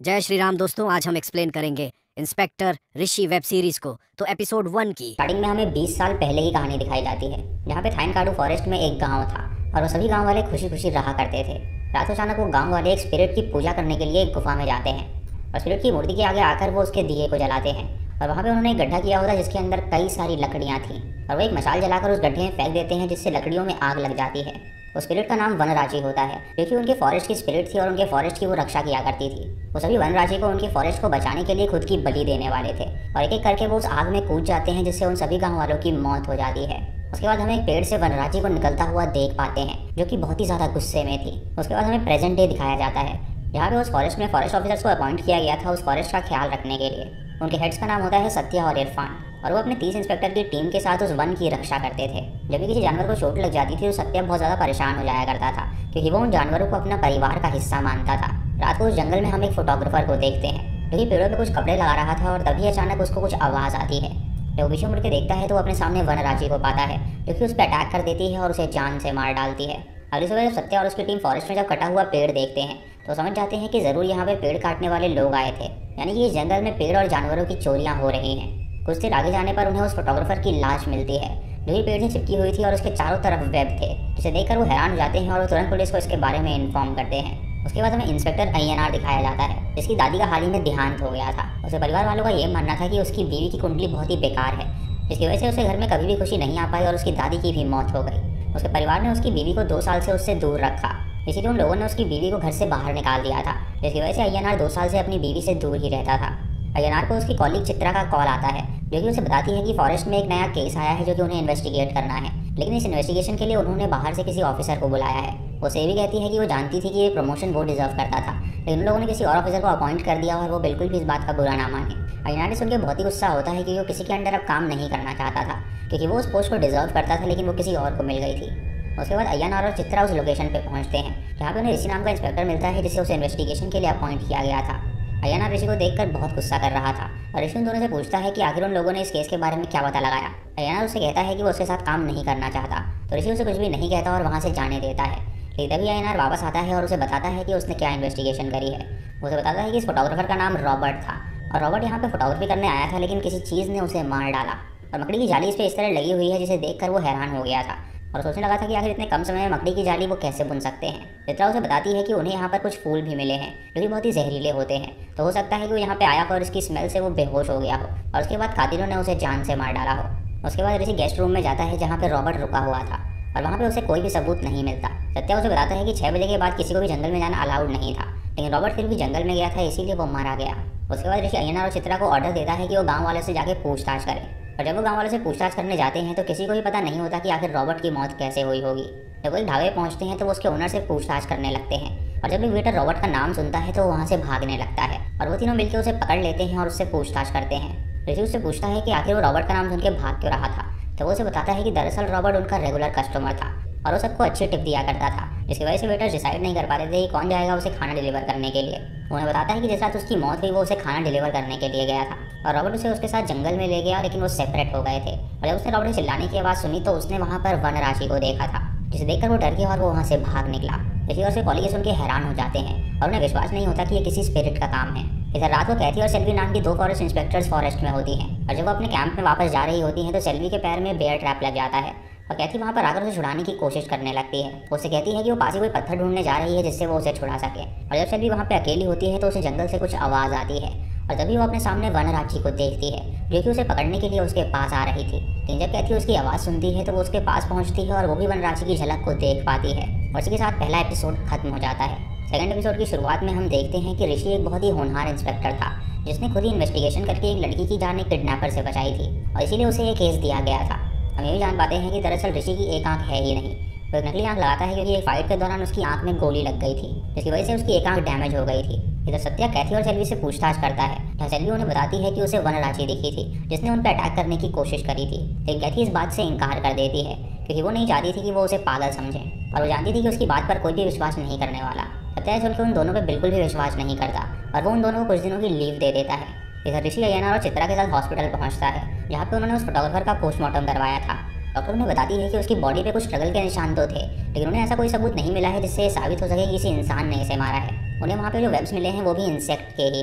जय श्री राम दोस्तों, आज हम एक्सप्लेन करेंगे इंस्पेक्टर ऋषि वेब सीरीज को। तो एपिसोड 1 की स्टार्टिंग में हमें 20 साल पहले की कहानी दिखाई जाती है, जहाँ पे थाइनकाडु फॉरेस्ट में एक गांव था और वो सभी गांव वाले खुशी खुशी रहा करते थे। रात को अचानक वो गांव वाले एक स्पिरिट की पूजा करने के लिए एक गुफा में जाते हैं और स्पिरिट की मूर्ति के आगे आकर वो उसके दिए को जलाते हैं। और वहाँ पे उन्होंने एक गड्ढा किया होता है जिसके अंदर कई सारी लकड़ियाँ थीं और वो एक मशाल जलाकर उस गड्ढे में फेंक देते हैं, जिससे लकड़ियों में आग लग जाती है। उस स्पिरिट का नाम वनराजी होता है, क्योंकि उनके फॉरेस्ट की स्पिरिट थी और उनके फॉरेस्ट की वो रक्षा किया करती थी। वो सभी वनराजी को उनके फॉरेस्ट को बचाने के लिए खुद की बलि देने वाले थे और एक एक करके वो उस आग में कूद जाते हैं, जिससे उन सभी गाँव वालों की मौत हो जाती है। उसके बाद हमें एक पेड़ से वनराजी को निकलता हुआ देख पाते हैं, जो कि बहुत ही ज़्यादा गुस्से में थी। उसके बाद हमें प्रेजेंट डे दिखाया जाता है, जहाँ पे उस फॉरेस्ट में फॉरेस्ट ऑफिसर्स को अपॉइंट किया गया था उस फॉरेस्ट का ख्याल रखने के लिए। उनके हेड्स का नाम होता है सत्या और इरफान, और वो अपने 30 इंस्पेक्टर की टीम के साथ उस वन की रक्षा करते थे। जब भी किसी जानवर को चोट लग जाती थी तो सत्या बहुत ज़्यादा परेशान हो जाया करता था, क्योंकि वो उन जानवरों को अपना परिवार का हिस्सा मानता था। रात को उस जंगल में हम एक फोटोग्राफर को देखते हैं, जो कि पेड़ों पे कुछ कपड़े लगा रहा था और तभी अचानक उसको कुछ आवाज़ आती है। जब वो पीछे मुड़ के देखता है तो वो अपने सामने वनराजी को पाता है, जो कि उस पर अटैक कर देती है और उसे जान से मार डालती है। अगली सुबह जब सत्या और उसकी टीम फॉरेस्ट में जब कटा हुआ पेड़ देखते हैं तो समझ जाते हैं कि ज़रूर यहाँ पे पेड़ काटने वाले लोग आए थे, यानी कि इस जंगल में पेड़ और जानवरों की चोरियाँ हो रही हैं। कुछ देर आगे जाने पर उन्हें उस फोटोग्राफर की लाश मिलती है, जो कि पेड़ से चिपकी हुई थी और उसके चारों तरफ वेब थे, जिसे देखकर वो हैरान हो जाते हैं और वो तुरंत पुलिस को इसके बारे में इन्फॉर्म करते हैं। उसके बाद हमें इंस्पेक्टर INR दिखाया जाता है, जिसकी दादी का हाल ही में देहांत हो गया था। उसके परिवार वालों का ये मानना था कि उसकी बीवी की कुंडली बहुत ही बेकार है, जिसकी वजह से उसे घर में कभी भी खुशी नहीं आ पाई और उसकी दादी की भी मौत हो गई। उसके परिवार ने उसकी बीवी को 2 साल से उससे दूर रखा, इसीलिए उन लोगों ने उसकी बीवी को घर से बाहर निकाल दिया था, जिसकी वजह से INR 2 साल से अपनी बीवी से दूर ही रहता था। INR को उसकी कॉलीग चित्रा का कॉल आता है, जो कि उसे बताती है कि फॉरेस्ट में एक नया केस आया है जो कि उन्हें इन्वेस्टिगेट करना है, लेकिन इस इन्वेस्टिगेशन के लिए उन्होंने बाहर से किसी ऑफिसर को बुलाया है। वो ये भी कहती है कि वो जानती थी कि ये प्रमोशन वो डिजर्व करता था, लेकिन उन लोगों ने किसी और ऑफिसर को अपॉइंट कर दिया और वो बिल्कुल भी इस बात का बुरा ना माने। INR सुन के बहुत ही गुस्सा होता है कि वो किसी के अंडर अब काम नहीं करना चाहता था, क्योंकि वो उस पोस्ट को डिजर्व करता था, लेकिन वो किसी और को मिल गई थी। उसके बाद INR और चित्रा उस लोकेशन पे पहुंचते हैं, जहाँ पे उन्हें ऋषि नाम का इंस्पेक्टर मिलता है, जिसे उस इन्वेस्टिगेशन के लिए अपॉइंट किया गया था। INR ऋषि को देखकर बहुत गुस्सा कर रहा था और ऋषि उन दोनों से पूछता है कि आखिर उन लोगों ने इस केस के बारे में क्या पता लगाया। INR उसे कहता है कि वो उसके साथ काम नहीं करना चाहता, तो ऋषि उसे कुछ भी नहीं कहता और वहाँ से जाने देता है। लेकिन तभी INR वापस आता है और उसे बताता है कि उसने क्या इन्वेस्टिगेशन करी है। उसे बताता है कि इस फोटोग्राफर का नाम रॉबर्ट था और रॉबर्ट यहाँ पे फोटोग्राफी करने आया था, लेकिन किसी चीज़ ने उसे मार डाला और मकड़ी की जाली इस पर इस तरह लगी हुई है, जिसे देखकर वो हैरान हो गया था और सोचने लगा था कि आखिर इतने कम समय में मकड़ी की जाली वो कैसे बुन सकते हैं। चित्रा उसे बताती है कि उन्हें यहाँ पर कुछ फूल भी मिले हैं, जो कि बहुत ही जहरीले होते हैं, तो हो सकता है कि वो यहाँ पे आया हो और इसकी स्मेल से वो बेहोश हो गया हो और उसके बाद कातिलों ने उसे जान से मार डाला हो। उसके बाद ऋषि गेस्ट रूम में जाता है, जहाँ पे रॉबर्ट रुका हुआ था और वहाँ पे उसे कोई भी सबूत नहीं मिलता। सत्या उसे बताता है कि 6 बजे के बाद किसी को भी जंगल में जाना अलाउड नहीं था, लेकिन रॉबर्ट फिर भी जंगल में गया था, इसीलिए वो मारा गया। उसके बाद ऋषि INR और चित्रा को ऑर्डर देता है कि वो गाँव वालों से जाके पूछताछ करें, और जब वो गाँव वालों से पूछताछ करने जाते हैं तो किसी को भी पता नहीं होता कि आखिर रॉबर्ट की मौत कैसे हुई होगी। जब वो एक ढाबे पहुंचते हैं तो वो उसके ओनर से पूछताछ करने लगते हैं, और जब भी वेटर रॉबर्ट का नाम सुनता है तो वो वहाँ से भागने लगता है और वो तीनों मिलकर उसे पकड़ लेते हैं और उससे पूछताछ करते हैं। ऋषि उससे पूछता है कि आखिर वो रॉबर्ट का नाम सुन के भाग क्यों रहा था, तो वो उसे बताता है कि दरअसल रॉबर्ट उनका रेगुलर कस्टमर था और वो सबको अच्छी टिप दिया करता था, जिसकी वजह से वेटर्स डिसाइड नहीं कर पा रहे थे कि कौन जाएगा उसे खाना डिलीवर करने के लिए। उन्हें बताता है कि जिस रात उसकी मौत हुई वो उसे खाना डिलीवर करने के लिए गया था और रॉबर्ट उसे उसके साथ जंगल में ले गया, लेकिन वो सेपरेट हो गए थे। और जब उसने रॉबर्ट की चिल्लाने की आवाज़ सुनी तो उसने वहाँ पर वनराशि को देखा था, जिसे देखकर वो डर गया और वो वहाँ से भाग निकला। ऋषि और उसके कॉलीग सुन के हैरान हो जाते हैं और उन्हें विश्वास नहीं होता कि ये किसी स्पिरिट का काम है। इधर रात को कैथी और सेल्वी नाम की 2 फॉरेस्ट इंस्पेक्टर्स फॉरेस्ट में होती हैं, और जब वो अपने कैंप में वापस जा रही होती हैं तो सेल्वी के पैर में बेयर ट्रैप लग जाता है और कैथी वहाँ पर आकर उसे छुड़ाने की कोशिश करने लगती है। वो उसे कहती है कि वो पास ही कोई पत्थर ढूंढने जा रही है जिससे वो उसे छुड़ा सके, और जब सेल्वी वहाँ पर अकेली होती है तो उसे जंगल से कुछ आवाज़ आती है और तभी वो अपने सामने वनराजी को देखती है, जो कि उसे पकड़ने के लिए उसके पास आ रही थी। लेकिन जब कैथी उसकी आवाज़ सुनती है तो वो उसके पास पहुँचती है और वो भी वनराजी की झलक को देख पाती है, और इसी के साथ पहला एपिसोड खत्म हो जाता है। सेकंड एपिसोड की शुरुआत में हम देखते हैं कि ऋषि एक बहुत ही होनहार इंस्पेक्टर था, जिसने खुद ही इन्वेस्टिगेशन करके एक लड़की की जान एक किडनैपर से बचाई थी और इसीलिए उसे ये केस दिया गया था। हम ये भी जान पाते हैं कि दरअसल ऋषि की एक आंख है ही नहीं, वो एक नकली आंख लगाता है, क्योंकि एक फाइट के दौरान उसकी आंख में गोली लग गई थी, जिसकी वजह से उसकी एक आंख डैमेज हो गई थी। इधर सत्या कैथी और सेल्वी से पूछताछ करता है, जहाँ सेल्वी उन्हें बताती है कि उसे वनराजी दिखी थी जिसने उन पर अटैक करने की कोशिश करी थी, लेकिन कैथी इस बात से इनकार कर देती है, क्योंकि वो नहीं चाहती थी कि वो उसे पागल समझे और वो जानती थी कि उसकी बात पर कोई भी विश्वास नहीं करने वाला। सत्या सुन के उन दोनों पर बिल्कुल भी विश्वास नहीं करता और वो उन दोनों को कुछ दिनों की लीव दे देता है। इधर ऋषि INR और चित्रा के साथ हॉस्पिटल पहुंचता है, जहाँ पे उन्होंने उस फोटोग्राफर का पोस्टमार्टम करवाया था। डॉक्टर उन्हें बताती है कि उसकी बॉडी पे कुछ स्ट्रगल के निशान तो थे, लेकिन उन्हें ऐसा कोई सबूत नहीं मिला है जिससे साबित हो सके कि किसी इंसान ने इसे मारा है। उन्हें वहाँ पे जो वेब्स मिले हैं वो भी इंसेक्ट के ही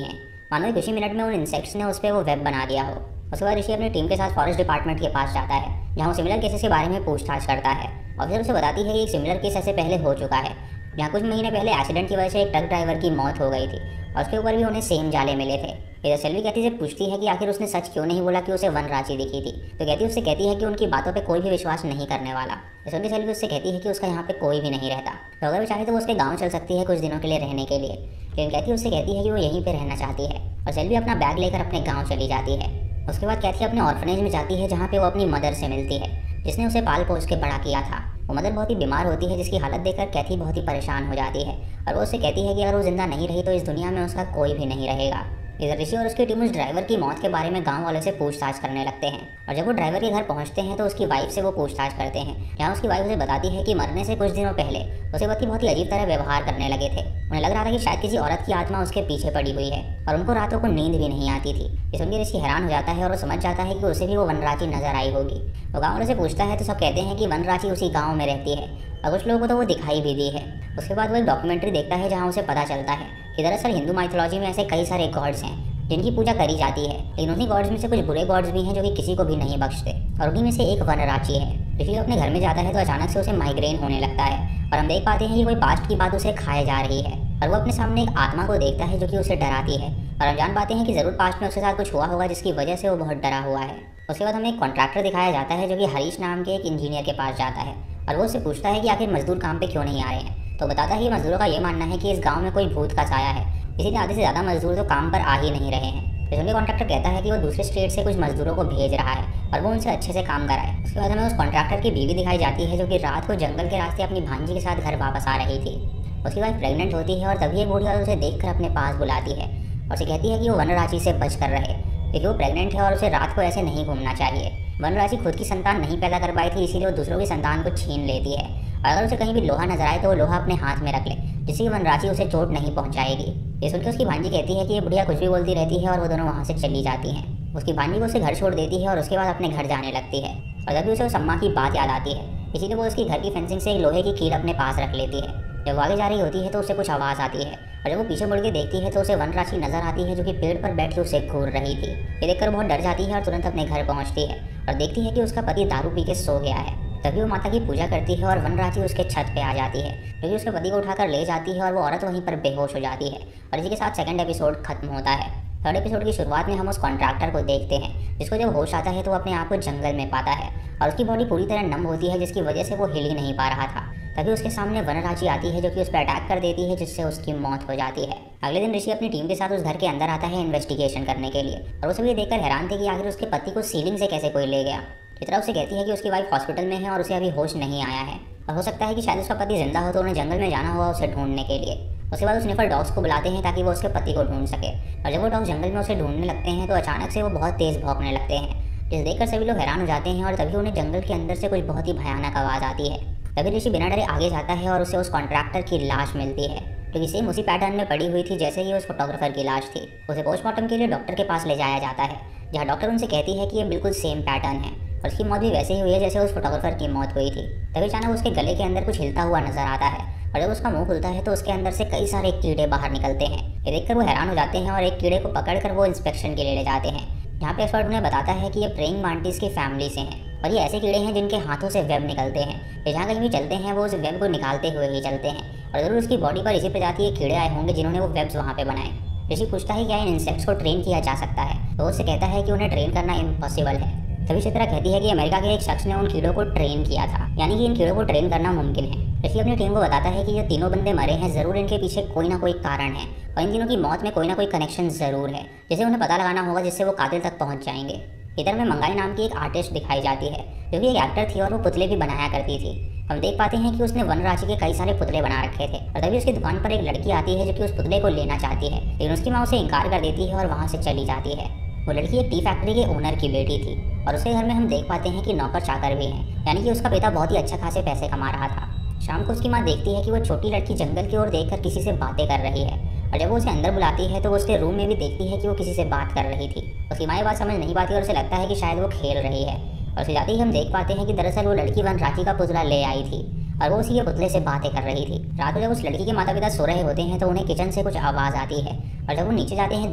हैं। मानो ही कुछ ही मिनट में उन इंसेक्ट्स ने उस पर वो वेब बना दिया हो। उसके बाद ऋषि अपनी टीम के साथ फॉरेस्ट डिपार्टमेंट के पास जाता है, जहाँ वो सिमिलर केसेस के बारे में पूछताछ करता है। ऑफिसर उसे बताती है कि एक सिमिलर केस ऐसे पहले हो चुका है, जहाँ कुछ महीने पहले एक्सीडेंट की वजह से एक ट्रक ड्राइवर की मौत हो गई थी और उसके ऊपर भी उन्हें सेम जाले मिले थे। इधर सेल्वी कहती से पूछती है कि आखिर उसने सच क्यों नहीं बोला कि उसे वनराची दिखी थी, तो कहती उससे कहती है कि उनकी बातों पे कोई भी विश्वास नहीं करने वाला। इस उनकी सेल्वी उससे कहती है कि उसका यहाँ पे कोई भी नहीं रहता, तो अगर वो चाहे तो वो उसके गाँव चल सकती है कुछ दिनों के लिए रहने के लिए। लेकिन कैथी उससे कहती है कि वो यहीं पे रहना चाहती है और सेल्वी अपना बैग लेकर अपने गाँव चली जाती है। उसके बाद कैथी अपने ऑर्फनेज में जाती है, जहाँ पे वो अपनी मदर से मिलती है, जिसने उसे पाल पोस के बड़ा किया था। वो मदर बहुत ही बीमार होती है, जिसकी हालत देखकर कैथी बहुत ही परेशान हो जाती है और वो उससे कहती है कि अगर वो जिंदा नहीं रही तो इस दुनिया में उसका कोई भी नहीं रहेगा। इधर ऋषि और उसकी टीम उस ड्राइवर की मौत के बारे में गांव वाले से पूछताछ करने लगते हैं और जब वो ड्राइवर के घर पहुंचते हैं तो उसकी वाइफ से वो पूछताछ करते हैं, जहां उसकी वाइफ उसे बताती है कि मरने से कुछ दिनों पहले उसे बहुत ही अजीब तरह व्यवहार करने लगे थे। उन्हें लग रहा था कि शायद किसी औरत की आत्मा उसके पीछे पड़ी हुई है और उनको रातों को नींद भी नहीं आती थी। ये सुनकर ऋषि हैरान हो जाता है और वो समझ जाता है कि उसे भी वो वनराची नजर आई होगी। वो गाँव वाले से पूछता है तो सब कहते हैं कि वनराची उसी गाँव में रहती है और कुछ लोगों को तो वो दिखाई भी दी है। उसके बाद वो एक डॉक्यूमेंट्री देखता है, जहाँ उसे पता चलता है कि दरअसल हिंदू माइथोलॉजी में ऐसे कई सारे गॉड्स हैं जिनकी पूजा करी जाती है, लेकिन उन्हीं गॉड्स में से कुछ बुरे गॉड्स भी हैं जो कि किसी को भी नहीं बख्शते और उन्हीं में से एक वनराची है। ऋषि अपने घर में जाता है तो अचानक से उसे माइग्रेन होने लगता है और हम देख पाते हैं कि कोई पास्ट की बात उसे खाए जा रही है और वो अपने सामने एक आत्मा को देखता है जो कि उसे डराती है और हम जान पाते हैं कि ज़रूर पास्ट में उसके साथ कुछ हुआ होगा जिसकी वजह से वो बहुत डरा हुआ है। उसके बाद हमें एक कॉन्ट्रैक्टर दिखाया जाता है जो कि हरीश नाम के एक इंजीनियर के पास जाता है और वो उससे पूछता है कि आखिर मजदूर काम पे क्यों नहीं आ रहे हैं। तो बताता है कि मजदूरों का ये मानना है कि इस गाँव में कोई भूत का साया है, इसीलिए आधे से ज़्यादा मजदूर तो काम पर आ ही नहीं रहे हैं। इसलिए कॉन्ट्रैक्टर कहता है कि वो दूसरे स्टेट से कुछ मजदूरों को भेज रहा है और वो उनसे अच्छे से काम कराए। उसके बाद हमें उस कॉन्ट्रैक्टर की बीवी दिखाई जाती है जो कि रात को जंगल के रास्ते अपनी भांजी के साथ घर वापस आ रही थी। उसकी वाइफ प्रेग्नेंट होती है और तभी एक बूढ़ी औरत उसे देखकर अपने पास बुलाती है और उसे कहती है कि वो वनराची से बच कर रहे, क्योंकि वो प्रेग्नेंट है और उसे रात को ऐसे नहीं घूमना चाहिए। वनराची खुद की संतान नहीं पैदा कर पाई थी, इसीलिए वो दूसरों की संतान को छीन लेती है और अगर उसे कहीं भी लोहा नजर आए तो वो लोहा अपने हाथ में रख ले, जिससे कि वनराची उसे चोट नहीं पहुंचाएगी। ये सुनकर उसकी भांजी कहती है कि ये बुढ़िया कुछ भी बोलती रहती है और वो दोनों वहाँ से चली जाती हैं। उसकी भांजी को उसे घर छोड़ देती है और उसके बाद अपने घर जाने लगती है और तभी उसे उस अम्मा की बात याद आती है, इसीलिए वो उसकी घर की फेंसिंग से एक लोहे की कील अपने पास रख लेती है। जब वो आगे जा रही होती है तो उसे कुछ आवाज़ आती है और जब वो पीछे मुड़ के देखती है तो उसे वनराची नजर आती है जो कि पेड़ पर बैठ के उसे घूर रही थी। ये देखकर बहुत डर जाती है और तुरंत अपने घर पहुंचती है और देखती है कि उसका पति दारू पी के सो गया है। तभी वो माता की पूजा करती है और वनराची उसके छत पे आ जाती है, क्योंकि उसके पति को उठाकर ले जाती है और वो औरत वहीं पर बेहोश हो जाती है और इसी के साथ सेकंड एपिसोड खत्म होता है। थर्ड एपिसोड की शुरुआत में हम उस कॉन्ट्रैक्टर को देखते हैं, जिसको जब होश आता है तो वो अपने आप को जंगल में पाता है और उसकी बॉडी पूरी तरह नम होती है, जिसकी वजह से वो हिल ही नहीं पा रहा था। तभी उसके सामने वनराची आती है जो कि उस पर अटैक कर देती है, जिससे उसकी मौत हो जाती है। अगले दिन ऋषि अपनी टीम के साथ उस घर के अंदर आता है इन्वेस्टिगेशन करने के लिए और वो सब ये देखकर हैरान थे कि आखिर उसके पति को सीलिंग से कैसे कोई ले गया। चित्रा उसे कहती है कि उसकी वाइफ हॉस्पिटल में है और उसे अभी होश नहीं आया है और हो सकता है कि शायद उसका पति जिंदा हो तो उन्हें जंगल में जाना हुआ उसे ढूंढने के लिए। उसके बाद उस स्निफर डॉग्स को बुलाते हैं ताकि वो उसके पति को ढूंढ सके और जब वो डॉग जंगल में उसे ढूंढने लगते हैं तो अचानक से वो बहुत तेज़ भौंकने लगते हैं, जिसे देखकर सभी लोग हैरान हो जाते हैं और तभी उन्हें जंगल के अंदर से कुछ बहुत ही भयानक आवाज़ आती है। तभी ऋषि बिना डरे आगे जाता है और उसे उस कॉन्ट्रैक्टर की लाश मिलती है, क्योंकि सेम उसी पैटर्न में पड़ी हुई थी जैसे ही उस फोटोग्राफर की लाश थी। उसे पोस्टमार्टम के लिए डॉक्टर के पास ले जाया जाता है, जहाँ डॉक्टर उनसे कहती है कि ये बिल्कुल सेम पैटर्न है और उसकी मौत भी वैसे ही हुई है जैसे उस फोटोग्राफर की मौत हुई थी। तभी अचानक उसके गले के अंदर कुछ हिलता हुआ नजर आता है और जब उसका मुंह खुलता है तो उसके अंदर से कई सारे कीड़े बाहर निकलते हैं। ये देखकर वो हैरान हो जाते हैं और एक कीड़े को पकड़कर वो इंस्पेक्शन के लिए ले जाते हैं, जहाँ पे एक्सपर्ट उन्हें बताता है कि ये प्रेइंग मांटीज की फैमिली से हैं और ये ऐसे कीड़े हैं जिनके हाथों से वेब निकलते हैं। ये जहाँ कहीं भी चलते हैं वो उस वेब को निकालते हुए ही चलते हैं और ज़रूर उसकी बॉडी पर इसी प्रजाति के कीड़े आए होंगे जिन्होंने वो वेब्स वहाँ पे बनाए। ऋषि पूछता है क्या इन इंसेक्ट्स को ट्रेन किया जा सकता है, तो उससे कहता है कि उन्हें ट्रेन करना इम्पॉसिबल है। तभी चित्रा कहती है कि अमेरिका के एक शख्स ने उन कीड़ों को ट्रेन किया था, यानी कि इन कीड़ों को ट्रेन करना मुमकिन है। ऋषि अपनी टीम को बताता है कि ये तीनों बंदे मरे हैं, ज़रूर इनके पीछे कोई ना कोई कारण है और इन तीनों की मौत में कोई ना कोई कनेक्शन ज़रूर है, जिसे उन्हें पता लगाना होगा, जिससे वो कातिल तक पहुँच जाएंगे। इधर में मंगाई नाम की एक आर्टिस्ट दिखाई जाती है जो कि एक एक्टर थी और वो पुतले भी बनाया करती थी। हम देख पाते हैं कि उसने वनराची के कई सारे पुतले बना रखे थे और तभी उसकी दुकान पर एक लड़की आती है जो कि उस पुतले को लेना चाहती है, लेकिन उसकी माँ उसे इनकार कर देती है और वहाँ से चली जाती है। वो लड़की एक टी फैक्ट्री के ओनर की बेटी थी और उसके घर में हम देख पाते हैं कि नौकर चाकर भी हैं, यानी कि उसका पिता बहुत ही अच्छा खासे पैसे कमा रहा था। शाम को उसकी माँ देखती है कि वो छोटी लड़की जंगल की ओर देखकर किसी से बातें कर रही है और जब वो उसे अंदर बुलाती है तो वो उसके रूम में भी देखती है कि वो किसी से बात कर रही थी। उसकी माँ ये बात समझ नहीं पाती और उसे लगता है कि शायद वो खेल रही है और उसे जाते ही हम देख पाते हैं कि दरअसल वो लड़की वनराची का पुतला ले आई थी और वो उसी के पुतले से बातें कर रही थी। रात को जब उस लड़की के माता पिता सो रहे होते हैं तो उन्हें किचन से कुछ आवाज़ आती है और जब वो नीचे जाते हैं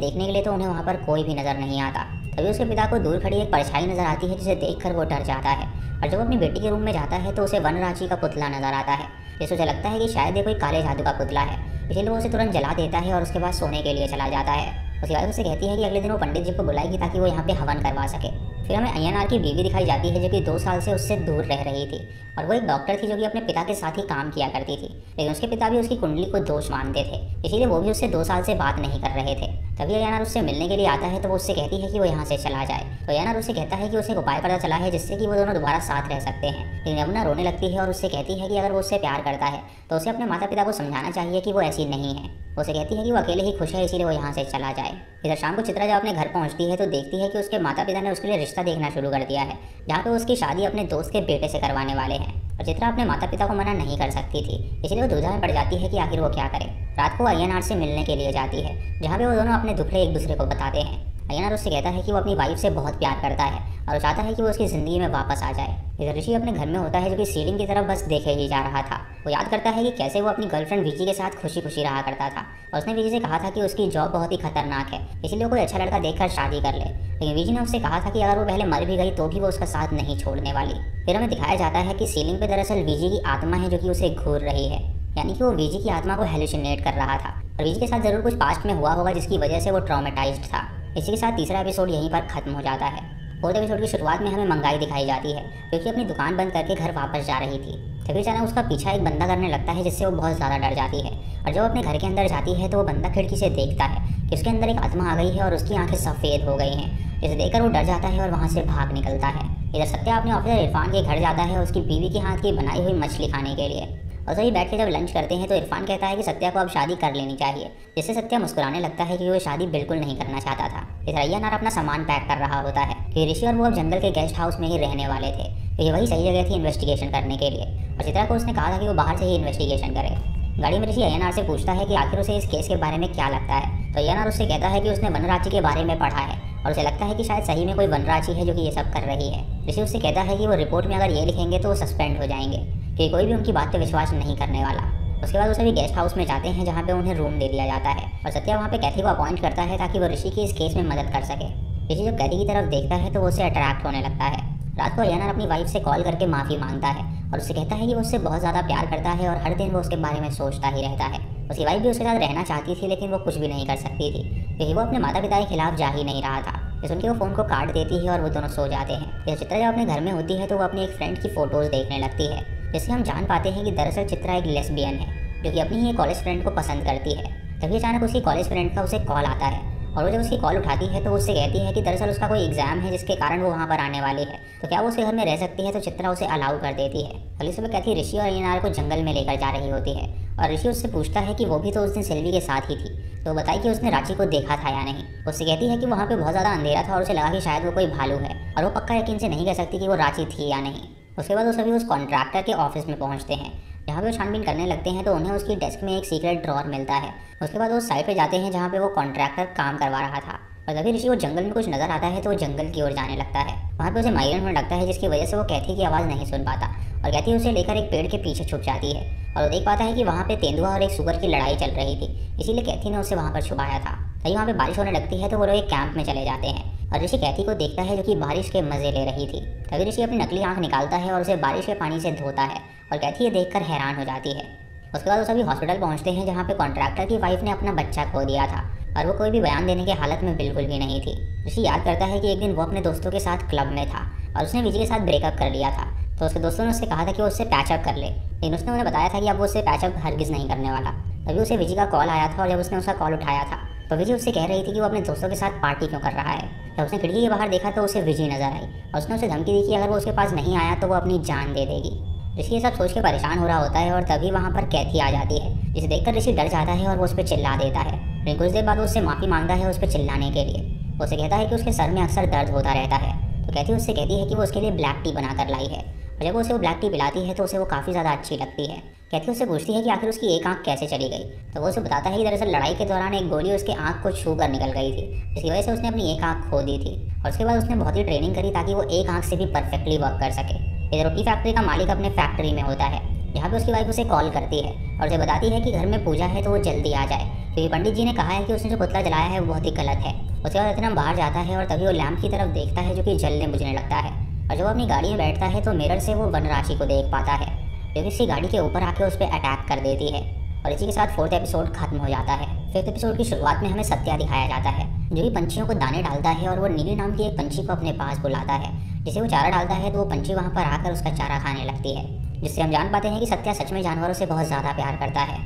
देखने के लिए तो उन्हें वहाँ पर कोई भी नज़र नहीं आता। तभी उसके पिता को दूर खड़ी एक परछाई नज़र आती है जिसे देखकर वो डर जाता है और जब अपनी बेटी के रूम में जाता है तो उसे वनराजी का पुतला नज़र आता है, जिससे उसे लगता है कि शायद ये कोई काले जादू का पुतला है। इसीलिए वो उसे तुरंत जला देता है और उसके बाद सोने के लिए चला जाता है। उसके बाद उसे कहती है कि अगले दिन वो पंडित जी को बुलाएगी ताकि वो यहाँ पे हवन करवा सके। फिर हमें अय्यनार की बीवी दिखाई जाती है जो कि 2 साल से उससे दूर रह रही थी और वो एक डॉक्टर थी जो कि अपने पिता के साथ ही काम किया करती थी, लेकिन उसके पिता भी उसकी कुंडली को दोष मानते थे, इसीलिए वो भी उससे 2 साल से बात नहीं कर रहे थे। तभी अय्यनार उससे मिलने के लिए आता है तो वो उससे कहती है कि वो यहाँ से चला जाए। तो अय्यनार उससे कहता है कि उसे एक उपाय पता चला है जिससे कि वो दोनों दोबारा साथ रह सकते हैं, लेकिन यमुना रोने लगती है और उससे कहती है कि अगर वो उससे प्यार करता है तो उसे अपने माता पिता को समझाना चाहिए कि वो ऐसी नहीं है। वो उसे कहती है कि वो अकेले ही खुश है इसीलिए वो यहाँ से चला जाए। इधर शाम को चित्रा जब अपने घर पहुँचती है तो देखती है कि उसके माता पिता ने उसके लिए रिश्ता देखना शुरू कर दिया है, जहाँ पे उसकी शादी अपने दोस्त के बेटे से करवाने वाले हैं। और चित्रा अपने माता पिता को मना नहीं कर सकती थी, इसलिए वो दुविधा में पड़ जाती है कि आखिर वो क्या करे। रात को अय्यनार से मिलने के लिए जाती है, जहाँ पे वो दोनों अपने दुखड़े एक दूसरे को बताते हैं। अय्यनार उससे कहता है कि वो अपनी वाइफ से बहुत प्यार करता है और वो चाहता है कि वो उसकी ज़िंदगी में वापस आ जाए। इधर ऋषि अपने घर में होता है जो कि सीलिंग की तरफ बस देखे ही जा रहा था। वो याद करता है कि कैसे वो अपनी गर्लफ्रेंड विकी के साथ खुशी खुशी रहा करता था और उसने विकी से कहा था कि उसकी जॉब बहुत ही खतरनाक है, इसलिए वो कोई अच्छा लड़का देखकर शादी कर ले। लेकिन विकी ने उससे कहा था कि अगर वो पहले मर भी गई तो भी वो उसका साथ नहीं छोड़ने वाली। फिर हमें दिखाया जाता है कि सीलिंग पे दरअसल विकी की आत्मा है जो कि उसे घूर रही है, यानी कि वो विकी की आत्मा को हेलुसिनेट कर रहा था और विकी के साथ ज़रूर कुछ पास्ट में हुआ होगा जिसकी वजह से वो ट्रॉमेटाइज्ड था। इसी के साथ तीसरा एपिसोड यहीं पर खत्म हो जाता है। 4th एपिसोड की शुरुआत में हमें मंगाई दिखाई जाती है जो कि अपनी दुकान बंद करके घर वापस जा रही थी। तभी अचानक उसका पीछा एक बंदा करने लगता है जिससे वो बहुत ज़्यादा डर जाती है और जब अपने घर के अंदर जाती है तो वो बंदा खिड़की से देखता है कि उसके अंदर एक आत्मा आ गई है और उसकी आंखें सफ़ेद हो गई हैं, जिसे देखकर वो डर जाता है और वहाँ से भाग निकलता है। इधर सत्या अपने ऑफिसर इरफान के घर जाता है उसकी बीवी के हाथ की बनाई हुई मछली खाने के लिए और सभी बैठ के जब लंच करते हैं तो इरफान कहता है कि सत्या को अब शादी कर लेनी चाहिए, जिससे सत्या मुस्कुराने लगता है कि वो शादी बिल्कुल नहीं करना चाहता था। इधर अय्यनार अपना सामान पैक कर रहा होता है कि ऋषि और वो अब जंगल के गेस्ट हाउस में ही रहने वाले थे, तो ये वही सही जगह थी इन्वेस्टिगेशन करने के लिए। और चित्रा को उसने कहा था कि वो बाहर से ही इन्वेस्टिगेशन करे। गाड़ी में ऋषि अय्यनार से पूछता है कि आखिर उसे इस केस के बारे में क्या लगता है, तो अय्यनार उससे कहता है कि उसने वनराजी के बारे में पढ़ा है और उसे लगता है कि शायद सही में कोई वनराजी है जो कि ये सब कर रही है। ऋषि उससे कहता है कि वो रिपोर्ट में अगर ये लिखेंगे तो वो सस्पेंड हो जाएंगे, कि कोई भी उनकी बात पे विश्वास नहीं करने वाला। उसके बाद वो सभी गेस्ट हाउस में जाते हैं जहाँ पे उन्हें रूम दे दिया जाता है और सत्या वहाँ पे कैथी को अपॉइंट करता है ताकि वो ऋषि की इस केस में मदद कर सके। ऋषि जब कैथी की तरफ देखता है तो वो उससे अट्रैक्ट होने लगता है। रात को अय्यनार अपनी वाइफ से कॉल करके माफ़ी मांगता है और उससे कहता है कि वो उससे बहुत ज़्यादा प्यार करता है और हर दिन वो उसके बारे में सोचता ही रहता है। उसकी वाइफ भी उसके साथ रहना चाहती थी लेकिन वो कुछ भी नहीं कर सकती थी क्योंकि वो अपने माता पिता के खिलाफ जा ही नहीं रहा था। इस उनके वो फ़ोन को काट देती है और वो दोनों सो जाते हैं। जब चित्रा जब अपने घर में होती है तो वो अपनी एक फ्रेंड की फ़ोटोज़ देखने लगती है, जिससे हम जान पाते हैं कि दरअसल चित्रा एक लेस्बियन है जो कि अपनी ही कॉलेज फ्रेंड को पसंद करती है। तभी अचानक उसकी कॉलेज फ्रेंड का उसे कॉल आता है और वो जब उसकी कॉल उठाती है तो उससे कहती है कि दरअसल उसका कोई एग्जाम है जिसके कारण वो वहाँ पर आने वाली है, तो क्या वो उसके घर में रह सकती है। तो चित्रा उसे अलाउ कर देती है। अगली सुबह कहती ऋषि और अय्यनार को जंगल में लेकर जा रही होती है और ऋषि उससे पूछता है कि वो भी तो उस दिन सेल्वी के साथ ही थी, तो बताई कि उसने रांची को देखा था या नहीं। उससे कहती है कि वहाँ पे बहुत ज़्यादा अंधेरा था और उसे लगा कि शायद वो कोई भालू है और वो पक्का यकीन से नहीं कह सकती कि वो रांची थी या नहीं। उसके बाद वो सभी उस कॉन्ट्रैक्टर के ऑफिस में पहुँचते हैं जहाँ पे वो छानबीन करने लगते हैं तो उन्हें उसकी डेस्क में एक सीक्रेट ड्रॉअर मिलता है। उसके बाद वो साइड पे जाते हैं जहाँ पे वो कॉन्ट्रैक्टर काम करवा रहा था और तभी ऋषि को जंगल में कुछ नज़र आता है तो वो जंगल की ओर जाने लगता है। वहाँ पे उसे माइग्रेन होने लगता है जिसकी वजह से वो कैथी की आवाज़ नहीं सुन पाता और कैथी उसे लेकर एक पेड़ के पीछे छुप जाती है और वो देख पाता है कि वहाँ पे तेंदुआ और एक सुगर की लड़ाई चल रही थी, इसीलिए कैथी ने उसे वहाँ पर छुपाया था। तभी वहाँ पे बारिश होने लगती है तो वो लोग एक कैंप में चले जाते हैं और ऋषि कैथी को देखता है जो कि बारिश के मज़े ले रही थी। तभी ऋषि अपनी नकली आँख निकालता है और उसे बारिश के पानी से धोता है और कैथी ये देखकर हैरान हो जाती है। उसके बाद वो सभी हॉस्पिटल पहुँचते हैं जहाँ पे कॉन्ट्रैक्टर की वाइफ ने अपना बच्चा खो दिया था और वो कोई भी बयान देने की हालत में बिल्कुल भी नहीं थी। ऋषि याद करता है कि एक दिन वो अपने दोस्तों के साथ क्लब में था और उसने विजय के साथ ब्रेकअप कर लिया था, तो उसके दोस्तों ने उससे कहा था कि वो उससे पैचअप कर ले, लेकिन उसने उन्हें बताया था कि अब वो उससे पैचअप हरगिज़ नहीं करने वाला। तभी उसे विजय का कॉल आया था और जब उसने उसका कॉल उठाया था तो विजय उससे कह रही थी कि वो अपने दोस्तों के साथ पार्टी क्यों कर रहा है। जब उसने खिड़की के बाहर देखा तो उसे विजय नजर आई और उसने उसे धमकी दी कि अगर वो उसके पास नहीं आया तो वो अपनी जान दे देगी। ऋषि ये सब सोच के परेशान हो रहा होता है और तभी वहाँ पर कैथी आ जाती है, जिसे देखकर ऋषि डर जाता है और वो उस पर चिल्ला देता है। लेकिन कुछ देर बाद वो उससे माफ़ी मांगता है उस पर चिल्लाने के लिए। वो उसे कहता है कि उसके सर में अक्सर दर्द होता रहता है, तो कैथी उससे कहती है कि वो उसके लिए ब्लैक टी बना कर लाई है और जब वो उसे वो ब्लैक टी पिलाती है तो उसे वो काफ़ी ज़्यादा अच्छी लगती है। कैथी उससे पूछती है कि आखिर उसकी एक आंख कैसे चली गई, तो वो उसे बताता है कि दरअसल लड़ाई के दौरान एक गोली उसके आंख को छू कर निकल गई थी, जिसकी वजह से उसने अपनी एक आंख खो दी थी और उसके बाद उसने बहुत ही ट्रेनिंग करी ताकि वो एक आंख से भी परफेक्टली वर्क कर सके। इधर रोटी फैक्ट्री का मालिक अपने फैक्ट्री में होता है जहाँ पे उसकी वाइफ उसे कॉल करती है और उसे बताती है कि घर में पूजा है तो वो जल्दी आ जाए, क्योंकि पंडित जी ने कहा है कि उसने जो पुतला जलाया है वो बहुत ही गलत है। उसके बाद रत्नम बाहर जाता है और तभी वो लैंप की तरफ देखता है जो कि जलने बुझने लगता है, और जब वो अपनी गाड़ी में बैठता है तो मिरर से वो वनराशि को देख पाता है, क्योंकि उसकी गाड़ी के ऊपर आके उस पर अटैक कर देती है। और इसी के साथ 4th एपिसोड खत्म हो जाता है। 5th एपिसोड की शुरुआत में हमें सत्या दिखाया जाता है, जो कि पंछियों को दाने डालता है, और वो नीली नाम की एक पंछी को अपने पास बुलाता है, जिसे वो चारा डालता है तो वो पंछी वहाँ पर आकर उसका चारा खाने लगती है, जिससे हम जान पाते हैं कि सत्या सच में जानवरों से बहुत ज़्यादा प्यार करता है।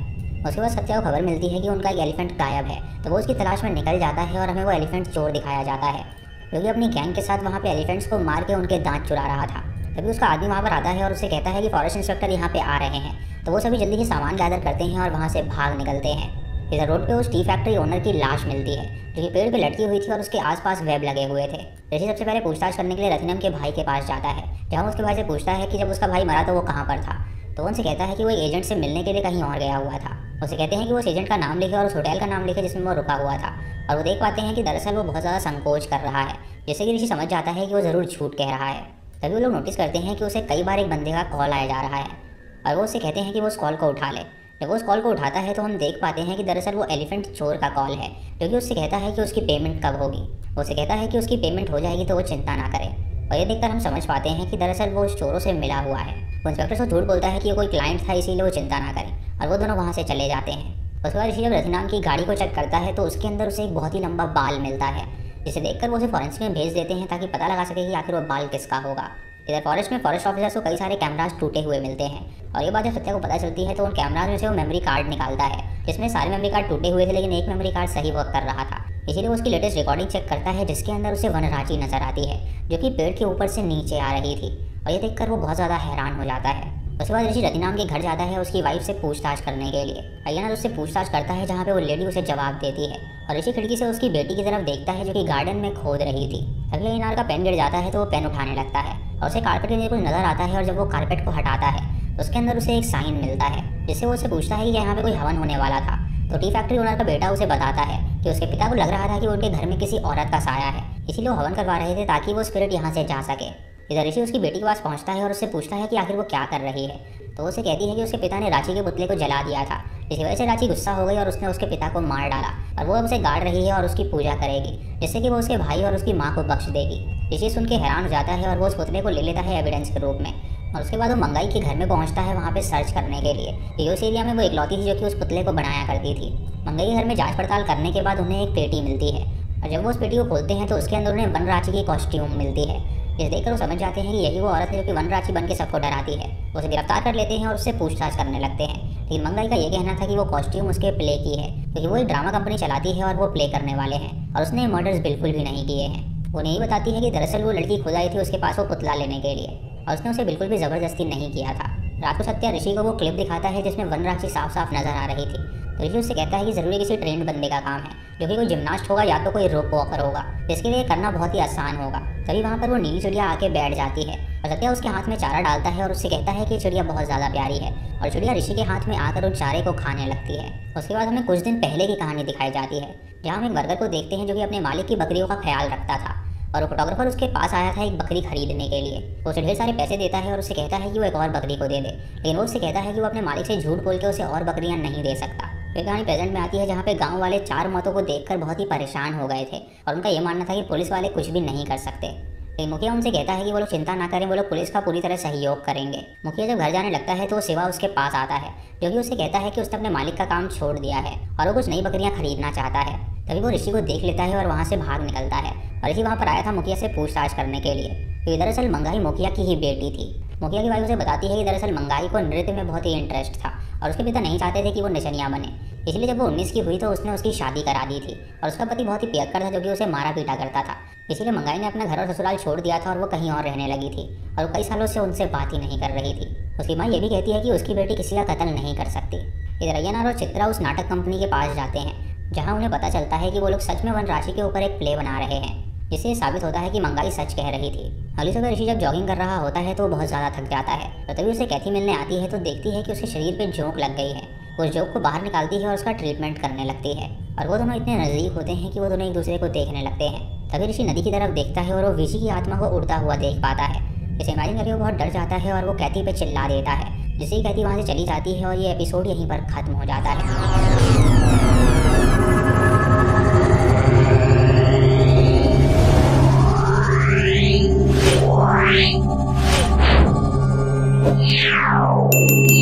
उसके बाद सत्या को खबर मिलती है कि उनका एक एलिफेंट गायब है, तो वो उसकी तलाश में निकल जाता है और हमें वो एलिफेंट चोर दिखाया जाता है, क्योंकि अपनी गैंग के साथ वहाँ पे एलिफेंट्स को मार के उनके दांत चुरा रहा था। तभी उसका आदमी वहाँ पर आता है और उसे कहता है कि फॉरेस्ट इंस्पेक्टर यहाँ पे आ रहे हैं, तो वो सभी जल्दी से सामान गैदर करते हैं और वहाँ से भाग निकलते हैं। इधर रोड पे उस टी फैक्ट्री ओनर की लाश मिलती है, जो कि पेड़ पे लटकी हुई थी और उसके आसपास वेब लगे हुए थे। ऋषि सबसे पहले पूछताछ करने के लिए रत्नम के भाई के पास जाता है, जहाँ उसके भाई से पूछता है कि जब उसका भाई मरा तो वो कहाँ पर था, तो उनसे कहता है कि वो एक एजेंट से मिलने के लिए कहीं और गया हुआ था। उसे कहते हैं कि वो उस एजेंट का नाम लिखे और उस होटल का नाम लिखे जिसमें वो रुका हुआ था, और वो देख पाते हैं कि दरअसल वो बहुत ज़्यादा संकोच कर रहा है, जिससे कि ऋषि समझ जाता है कि वो ज़रूर झूठ कह रहा है। तभी वो लोग नोटिस करते हैं कि उसे कई बार एक बंदे का कॉल आया जा रहा है, और वो उसे कहते हैं कि वो उस कॉल को उठा ले। जब वो उस कॉल को उठाता है तो हम देख पाते हैं कि दरअसल वो एलिफेंट चोर का कॉल है, क्योंकि उससे कहता है कि उसकी पेमेंट कब होगी। वो उसे कहता है कि उसकी पेमेंट हो जाएगी तो वो चिंता ना करे, और ये देखकर हम समझ पाते हैं कि दरअसल वो उस चोरों से मिला हुआ है। वो इंस्पेक्टर से झूठ बोलता है कि ये कोई क्लाइंट था, इसीलिए वो चिंता ना करे, और वो दोनों वहाँ से चले जाते हैं। उसके बाद ऋषि जब रतिनाम की गाड़ी को चेक करता है तो उसके अंदर उसे एक बहुत ही लंबा बाल मिलता है, जिसे देखकर वो उसे फॉरेंसिक में भेज देते हैं ताकि पता लगा सके कि आखिर वो बाल किसका होगा। इधर फॉरेस्ट में फॉरेस्ट ऑफिसर्स को कई सारे कैमराज टूटे हुए मिलते हैं, और ये बात जब सत्या को पता चलती है तो उन कैमराज में से वो मेमोरी कार्ड निकालता है, जिसमें सारे मेमोरी कार्ड टूटे हुए थे लेकिन एक मेमोरी कार्ड सही वर्क कर रहा था। इसीलिए वो उसकी लेटेस्ट रिकॉर्डिंग चेक करता है, जिसके अंदर उसे वनराजी नजर आती है, जो कि पेड़ के ऊपर से नीचे आ रही थी, और ये देखकर वो बहुत ज़्यादा हैरान हो जाता है। उसके बाद ऋषि रतिनाम के घर जाता है उसकी वाइफ से पूछताछ करने के लिए। अय्यनार उससे पूछताछ करता है, जहाँ पे वो लेडी उसे जवाब देती है, और ऋषि खिड़की से उसकी बेटी की तरफ देखता है जो कि गार्डन में खोद रही थी। तभी अय्यनार का पेन गिर जाता है तो वो पेन उठाने लगता है, और उसे कारपेट के नीचे कुछ नजर आता है, और जब वो कारपेट को हटाता है तो उसके अंदर उसे एक साइन मिलता है, जिससे वो उसे पूछता है कि यहाँ पे कोई हवन होने वाला था। तो टी फैक्ट्री ओनर का बेटा उसे बताता है कि उसके पिता को लग रहा था कि उनके घर में किसी औरत का साया है, इसीलिए वो हवन करवा रहे थे ताकि वो स्पिरिट यहाँ से जा सके। इधर ऋषि उसकी बेटी के पास पहुँचता है और उससे पूछता है कि आखिर वो क्या कर रही है, तो उसे कहती है कि उसके पिता ने रांची के पुतले को जला दिया था, इसी वजह से रांची गुस्सा हो गई और उसने उसके पिता को मार डाला, और वो अब उसे गाड़ रही है और उसकी पूजा करेगी, जिससे कि वो उसके भाई और उसकी माँ को बख्श देगी। ऋषि सुन के हैरान हो जाता है और वो उस पुतले को ले लेता है एविडेंस के रूप में, और उसके बाद वो मंगाई के घर में पहुंचता है वहाँ पे सर्च करने के लिए, क्योंकि उस एरिया में वो इकलौती थी जो कि उस पुतले को बनाया करती थी। मंगाई के घर में जांच पड़ताल करने के बाद उन्हें एक पेटी मिलती है, और जब वो उस पेटी को खोलते हैं तो उसके अंदर उन्हें वनराची की कॉस्ट्यूम मिलती है, जिसे देखकर वो समझ जाते हैं कि यही वो औरत है जो कि वनराची बन के सबको डराती है। वो उसे गिरफ्तार कर लेते हैं और उससे पूछताछ करने लगते हैं, लेकिन मंगाई का ये कहना था कि वो कॉस्ट्यूम उसके प्ले की है, क्योंकि वो एक ड्रामा कंपनी चलाती है और वो प्ले करने वाले हैं, और उसने मर्डर्स बिल्कुल भी नहीं किए हैं। वो नहीं बताती है कि दरअसल वो लड़की खुद आई थी उसके पास वो पुतला लेने के लिए, और उसने उसे बिल्कुल भी ज़बरदस्ती नहीं किया था। रात को सत्या ऋषि को वो क्लिप दिखाता है जिसमें वनराक्षी साफ साफ नजर आ रही थी, तो ऋषि उससे कहता है कि ज़रूरी किसी ट्रेंड बंदे का काम है, जो कि कोई जिमनास्ट होगा या तो कोई रोप वॉकर होगा, जिसके लिए करना बहुत ही आसान होगा। तभी वहाँ पर वो नीली चिड़िया आके बैठ जाती है, और सत्या उसके हाथ में चारा डालता है और उससे कहता है कि चिड़िया बहुत ज़्यादा प्यारी है, और चिड़िया ऋषि के हाथ में आकर उस चारे को खाने लगती है। उसके बाद हमें कुछ दिन पहले की कहानी दिखाई जाती है, जहाँ हम एक वर्कर को देखते हैं जो कि अपने मालिक की बकरियों का ख्याल रखता था, और वो फोटोग्राफर उसके पास आया था एक बकरी खरीदने के लिए। वो उसे ढेर सारे पैसे देता है और उससे कहता है कि वो एक और बकरी को दे दे, लेकिन वो उससे कहता है कि वो अपने मालिक से झूठ बोल के उसे और बकरियां नहीं दे सकता। फिर कहानी प्रेजेंट में आती है, जहाँ पे गांव वाले 4 मौतों को देखकर बहुत ही परेशान हो गए थे, और उनका ये मानना था कि पुलिस वाले कुछ भी नहीं कर सकते। लेकिन मुखिया उनसे कहता है कि वो लोग चिंता ना करें, वो लोग पुलिस का पूरी तरह सहयोग करेंगे। मुखिया जब घर जाने लगता है तो वो शिवा उसके पास आता है, जो कि उससे कहता है कि उसने अपने मालिक का काम छोड़ दिया है और वो कुछ नई बकरियां खरीदना चाहता है। तभी वो ऋषि को देख लेता है और वहाँ से भाग निकलता है, और ऋषि वहाँ पर आया था मुखिया से पूछताछ करने के लिए, क्योंकि दरअसल मंगाई मुखिया की ही बेटी थी। मुखिया की वाइफ उसे बताती है कि दरअसल मंगाई को नृत्य में बहुत ही इंटरेस्ट था, और उसके पिता नहीं चाहते थे कि वो नचनिया बने, इसलिए जब वो 19 की हुई तो उसने उसकी शादी करा दी थी, और उसका पति बहुत ही पियक्कड़ था जो कि उसे मारा पीटा करता था। इसीलिए मंगाई ने अपना घर और ससुराल छोड़ दिया था और वो कहीं और रहने लगी थी, और वो कई सालों से उनसे बात ही नहीं कर रही थी। उसकी माँ ये भी कहती है कि उसकी बेटी किसी का कत्ल नहीं कर सकती। इधर अय्यनार और चित्रा उस नाटक कंपनी के पास जाते हैं, जहाँ उन्हें पता चलता है कि वो लोग सच में वनराशि के ऊपर एक प्ले बना रहे हैं, जिससे साबित होता है कि मंगाई सच कह रही थी। अगली सुबह ऋषि जब जॉगिंग कर रहा होता है तो वो बहुत ज़्यादा थक जाता है, तो तभी उसे कैथी मिलने आती है तो देखती है कि उसके शरीर पे जोंक लग गई है। वो उस जोंक को बाहर निकालती है और उसका ट्रीटमेंट करने लगती है, और वो दोनों इतने नज़दीक होते हैं कि वो दोनों एक दूसरे को देखने लगते हैं। तभी ऋषि नदी की तरफ देखता है और वो विशी की आत्मा को उड़ता हुआ देख पाता है। इसे इमेजिन करके वो बहुत डर जाता है और वो कैथी पे चिल्ला देता है, जिसे ही कहती वहाँ से चली जाती है और ये एपिसोड यहीं पर खत्म हो जाता है। Wow.